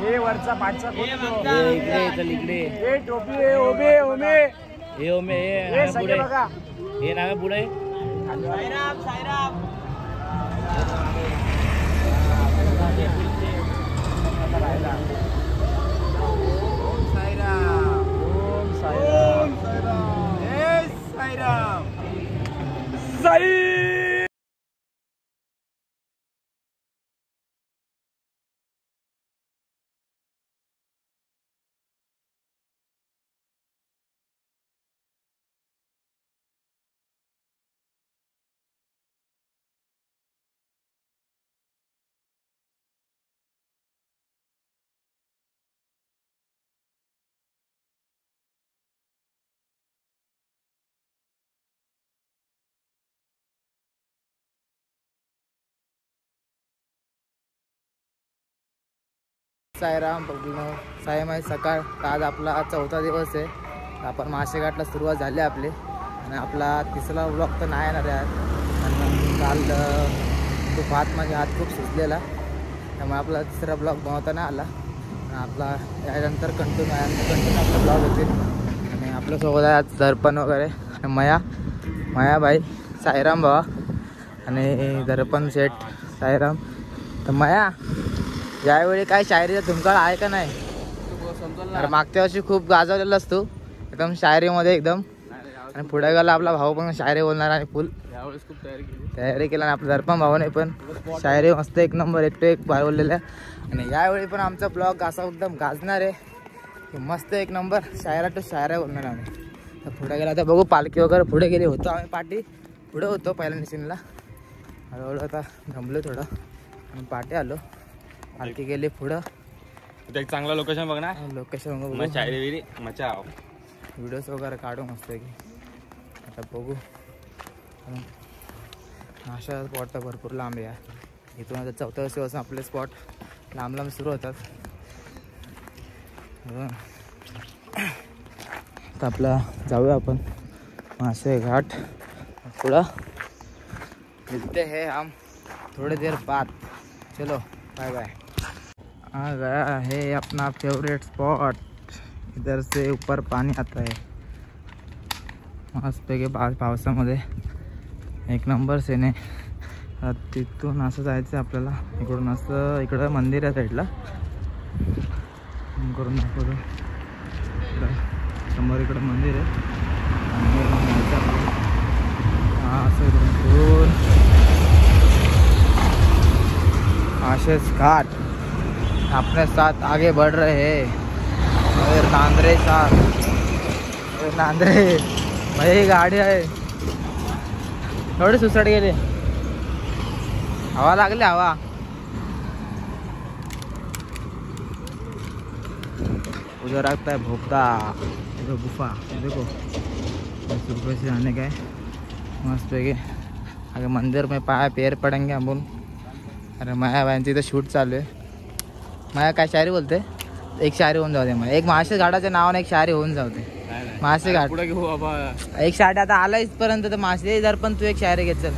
हे वरचा पाठचा इकडे चल इकडे. हे टोपी हे ओमे ओमे हे ओमे हे सगळे बघा. हे नाव पुढे साईराम साईराम. ओम साईराम ओम साईराम जय साईराम. साई साईराम साईमाई सकाळ. आज आपला 4था दिवस आहे. आपण माशेघाटला सुरुवात झाली आपली आणि आपला 3रा ब्लॉग तर नाही येणार यार. आणि काल खूप माझे हात खूप सुचलेला, त्यामुळे आपला 3रा ब्लॉग बनवता नाही आला. आणि आपला यानंतर कंटिन्यू आपला ब्लॉग होतील. आणि आपल्यासोबत आहे आज दर्पण वगैरे आणि मया बाई, साईराम भावा आणि दर्पण शेठ साईराम. तर मया यावेळी काय शायरीचा तुमच्याकडे आहे का नाही? अरे मागच्या वर्षी खूप गाजवलेला असतो एकदम शायरीमध्ये एकदम. आणि पुढे गेला आपला भाऊ पण शायरी बोलणार आणि फुल यावेळेस खूप तयारी केला. आणि आपल्या दर्पण भावाने पण शायरी मस्त एक नंबर एक बोललेल्या. आणि यावेळी पण आमचा ब्लॉग असा एकदम गाजणार आहे, मस्त एक नंबर शायरा टू शायरा बोलणार आम्ही. तर पुढे गेला तर बघू. पालखी वगैरे पुढे गेली होतो आम्ही, पाठी पुढे होतो पहिल्या निशीनला. हळूहळू आता थांबलो थोडं आणि पाठी आलो. पालखी गेली पुढं. एक चांगला लोकेशन बघ ना. लोकेशन शायरी मचा व्हिडिओज वगैरे काढू मस्त की. आता बघू. अशा स्पॉट तर भरपूर लांब आहे. इथून आता 4थ्या वर्षीपासून आपले स्पॉट लांब लांब सुरू होतात. तर आपला जाऊया आपण माशेघाट. पुढं मिलते हैं हम थोड़ी देर बाद. चलो बाय बाय. आ गया है अपना फेवरेट स्पॉट. इधर से ऊपर पानी आता है मस्त पैकी. पावसामध्ये एक नंबर सेने. तिथून असं जायचं आपल्याला. इकडून असं इकडं मंदिर आहे साईडला करून दाखवतो. समोर इकडं मंदिर आहे. हां असं इकडून माशेघाट अपने साथ आगे बढ़ रहे हैं. और नांद्रे साथ नांद्रे भाई गाडी आहे. थोडी सुसाट गेली. हवा लागली हवा. उधर रखता है भोपता. देखो गुफा देखो सुबह से आने का है मस्त पैकी. आगे मंदिर में पैर पडेंगे हम. अरे माया बायांची इथं शूट चालू आहे. माया काय शायरी बोलते? एक शायरी होऊन जाऊ दे मला. एक माशेघाटाच्या नावाने एक शायरी होऊन जाऊ दे. माशेघाट पुढे घेऊ बाबा. एक शायरी आता आला इथपर्यंत तर मासे जर पण तू एक शायरी घेत चल.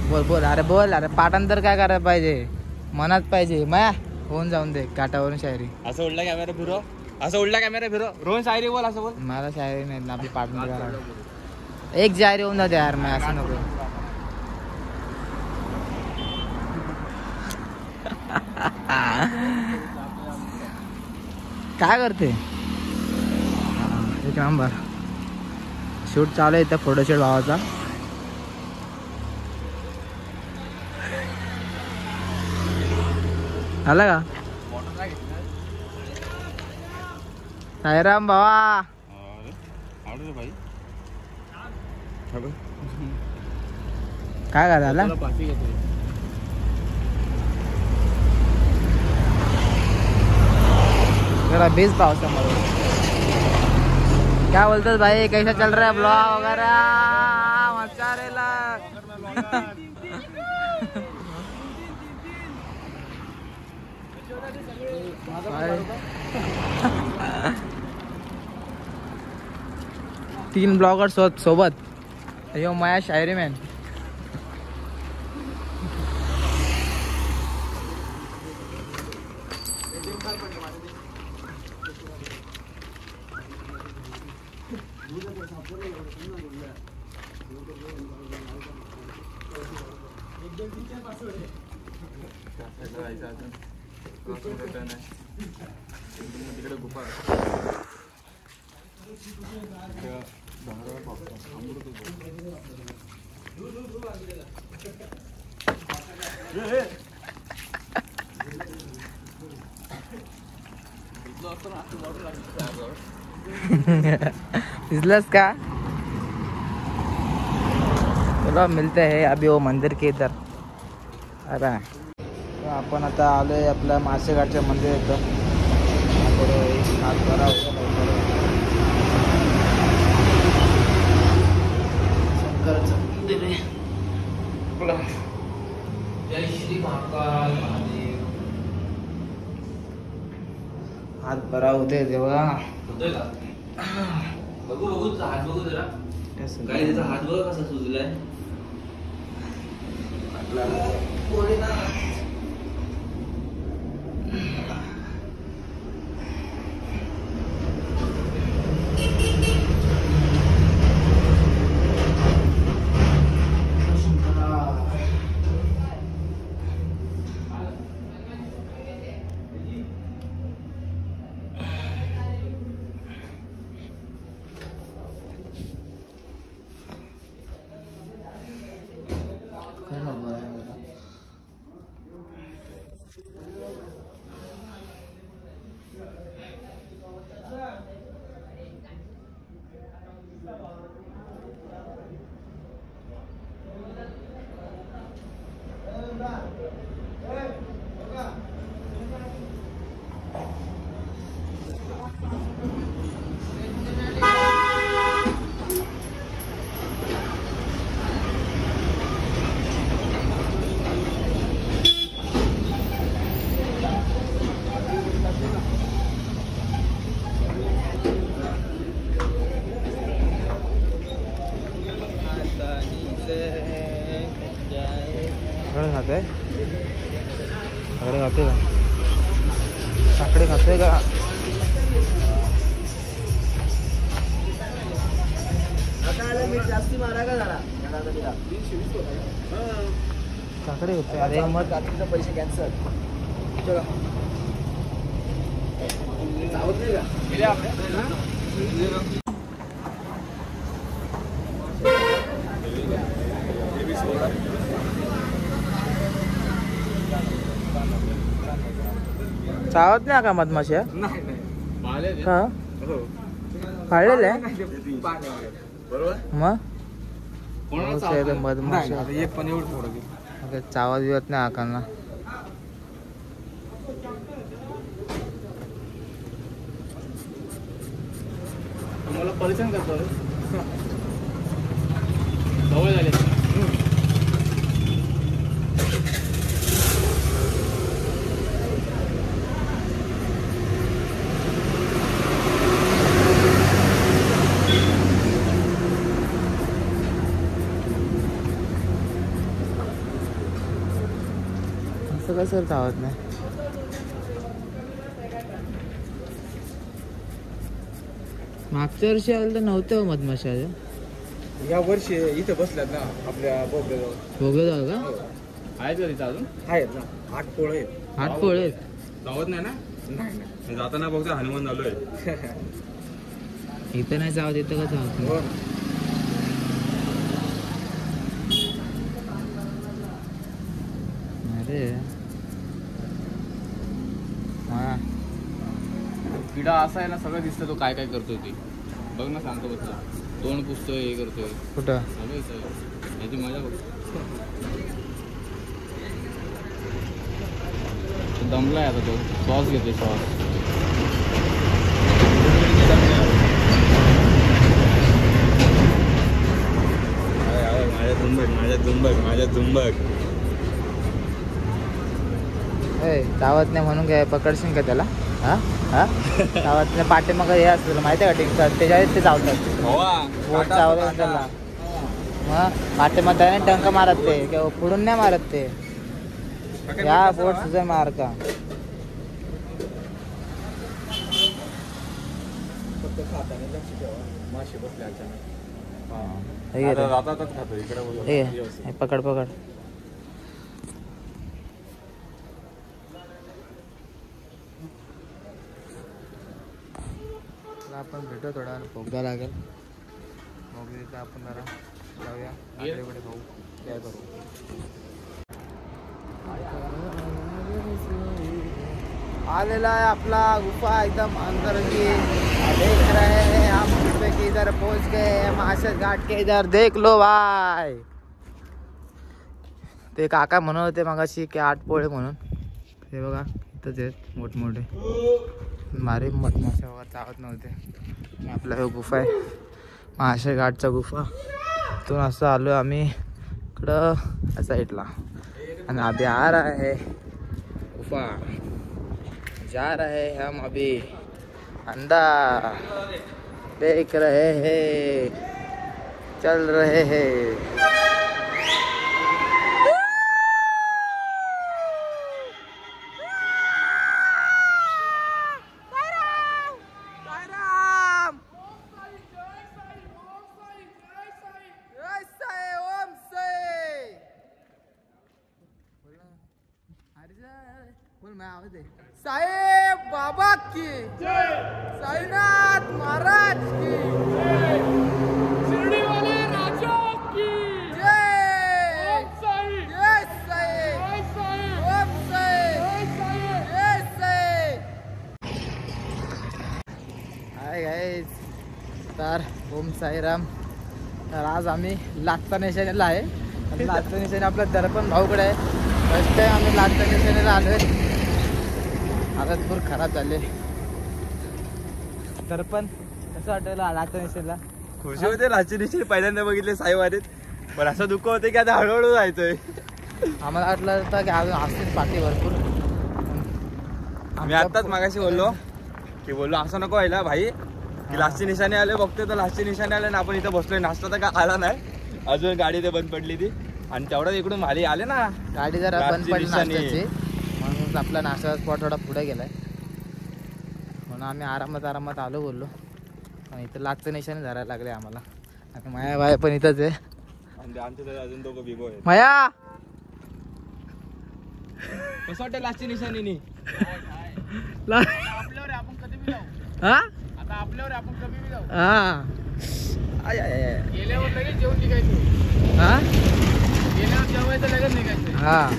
बोल बोल. अरे बोल. अरे पाठांतर काय करायला पाहिजे, मनात पाहिजे. माया होऊन जाऊन दे घाटावरून शायरी. असं उडला कॅमेरा फिरो. असं उडला कॅमेरा फिरो. रोहन शायरी बोल. असं बोल. मला शायरी नाही ना. आपली पाठांतर एक शायरी होऊन जाते यार. मैं असं नको. काय करते? एक नंबर शूट चालू आहे इथं फोटोशूट भावाचा. आला का साईराम भावा? काय का झालं? जरा बीज पावसामध्ये. क्या बोलते भाई, कैसा चल रहा है ब्लॉग वगैरह? मचा रेला. तीन ब्लॉगर सोबत. यो माया शायरी मॅन. तिकडे गुफा भिजलस का? चलो मिलते हैं अभी वो मंदिर के इधर. अरे आपण आता आलोय आपल्या माशेघाटच्या मंदिर इथं. सातबारा शंकराचं मंदिर आहे. जय श्री महाकाल महादेव. हात बरा होते तेव्हा होतोय का? बघू तुझा हात बघू जरा. काय त्याचा हात बघ कसा सुजलाय. खाते खाते का? काकडे खाते का? जास्ती मारा का जरा काकडे होते. अरे मग रात्रीचे पैसे कॅन्सल. चला चावत नाही का? गेले आपल्या चावत नाही का मधमाशा? का काढलेलं आहे मग मधमाशा एक पण एवढं थोडं चावत बिवत नाही आकांना. तुम्हाला परिचय करतो सवय झाली. असं कसं चावत नाही? मागच्या वर्षी आलं तर नव्हतं मधमाशा. या वर्षी इथं बसल्यात ना आपल्या बोगद्याजवळ. भोगेजवळ का? आहेत का तिथं अजून? आहेत ना. 8 पोळ आहेत. 8 पोळे धावत नाही ना? नाही जाताना बघतो हनुमान झालोय. इथं नाही चावत. इथं का चावत नाही? अरे हा किडा असा आहे ना, सगळं दिसतं तो काय काय करतोय ते. बघ ना, सांगतो बसला. तोंड पुसतोय, हे करतोय. कुठं? सगळं इथं याची मजा बघतो. दमलाय आता तो. श्वास घेतोय श्वास. माझ्या झुंबक चावत नाही म्हणून काय पकडशील का त्याला? हा हा चावत नाही. पाटे मग हे असतं तुला माहिती आहे का? टिंगतात त्याच्यावर ते चावतात. पोट चावलं त्याला. मग पाटे मग त्याने टंक मारत ते किंवा पुढून नाही मारत ते. या पोट सुद्धा मार का? फक्त खाताना लक्ष ठेवा. मासे बसले अचानक. हे घे रे. जातातच खातो इकडे बोलू. हे घे. हे पकड पकड. आपण भेटू थोडा भोगदा लागेल. मग तिथं आपण जरा जाऊया इकडे खाऊ काय करू. आलेला है अपना गुफा एकदम अंदर की. देख रहे हैं हम गुफे के इधर पहुंच गए हैं. माशर घाट के इधर देख लो भाई. ते काका म्हणत होते मगाशी की 8 पोळे म्हणून. हे बघा इथंच आहेत मोठमोठे. मारे मधमाशा वगैरे चावत नव्हते. आपला हे गुफा आहे महाशय घाटचा गुफा. इथून असं आलो आम्ही इकडं या साईडला. आणि अभी आ रहा है गुफा. जा रहे हम अभी अंदर. देख रहे हैं चल रहे हैं. साहेब बाबा की जय. साईनाथ महाराज की जय. शिर्डी वाले राजा की जय. ओम साई जय साई. जय साई. ओम साई जय साई. जय साई. Hi guys. तर ओम साईराम. तर आज आम्ही लाटचा निशाणीला आहे. आणि लाटचा निशाणी आपल्या दर्पण भाऊकडे आहे. फर्स्ट टाइम आम्ही लाटचा निशाणीला आलोय. हालत पूर खराब झाले. तर पण कसं वाटलं लाटच्या निशाणीला. खुशी होते. लाटची निशाणी पहिल्यांदा बघितले साईवारीत. पण असं दुःख होते की आता हळूहळू जायचंय. आम्हाला वाटलं होतं की अजून असतील पाठी भरपूर. मी आत्ताच मागाशी बोललो असं नको व्हायला भाई की लास्टची निशाणी आले. बघतोय तर लास्टची निशाणी आले ना आपण इथं बसलोय. नाश्ता तर काय आला नाही अजून. गाडी ते बंद पडली ती. आणि तेवढ्याच इकडून माली आले ना. गाडी जरा बंद पडली नाश्त्याची म्हणून आपला नाश्ता स्पॉट थोडा पुढे गेलाय. म्हणून आम्ही आरामात आलो बोललो. आणि इथं लाटचं निशाणी धरायला लागले आम्हाला. आणि माया बाय पण इथंच आहे. अजून दोघं बिगो आहे. माया कसं वाटतं लास्टची निशाणी. आपल्यावर आपण कधी बी जाऊ. हा आता आपल्यावर आपण कधी बी जाऊ. हा गेल्यावर लगेच जेवण निघायचं. हा गेल्यावर जेवायचं लगेच निघायचं. हा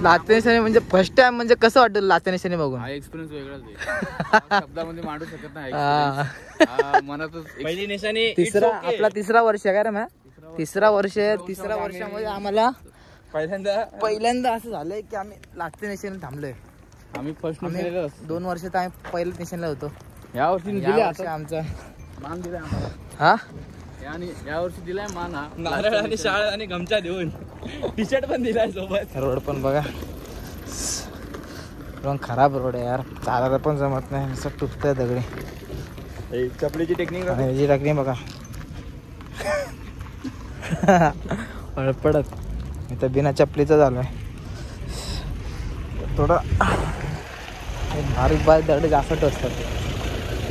लाटच्या निशाणी म्हणजे फर्स्ट टाइम म्हणजे कसं वाटतं लाटच्या निशाणी बघून. हा एक्सपिरियन्स वेगळाच आहे. शब्दामध्ये मांडू शकत नाही. मनातच पहिली निशाणी. आपला तिसरा वर्ष आहे का रे. तिसरा वर्षामध्ये आम्हाला पहिल्यांदा असं झालंय की आम्ही लाटच्या निशाणी थांबलोय. आम्ही फर्स्ट 2 वर्षात आम्ही पहिल्याच निशाणीला होतो. या वर्षी आमचा मान दिलाय आम्हाला. हा या वर्षी दिलाय मान. हा नारळ आणि शाळा आणि गमछा देऊन टी शर्ट पण दिलाय सोबत. रोड पण बघा खराब रोड आहे यार. चालायला पण जमत नाही. असं तुटतंय दगडी. चपलीची टेक्निक बघा. पडत मी तर बिना चपलीचं झालोय. थोडं बारीक दगड जास्त टोचतात.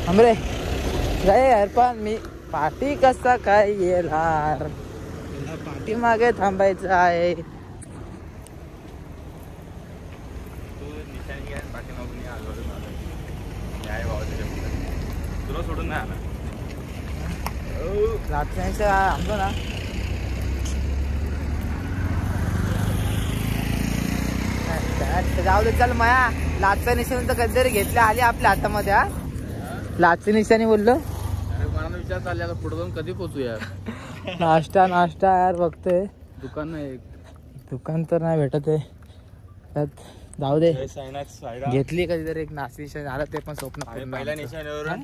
हमरे काय यार पण मी पाठी कसा काय येणार. पाठी मागे थांबायचं आहे. तुला सोडून नाही आला. आमचं ना जाऊ दे. चल माया लाटच्या निशाणी तर कधीतरी घेतल्या आली आपल्या हातामध्ये. हा लाटची निशाणी बोललो. मला विचार चालले आता पुढे जाऊन कधी पोहोचू यार. नाश्ता यार बघतोय. दुकान नाही. दुकान तर नाही भेटत आहे त्यात. जाऊ दे. घेतली कधीतरी एक नाश्ता निशाणी झालं ते पण स्वप्न. पहिल्या निशाणीवरून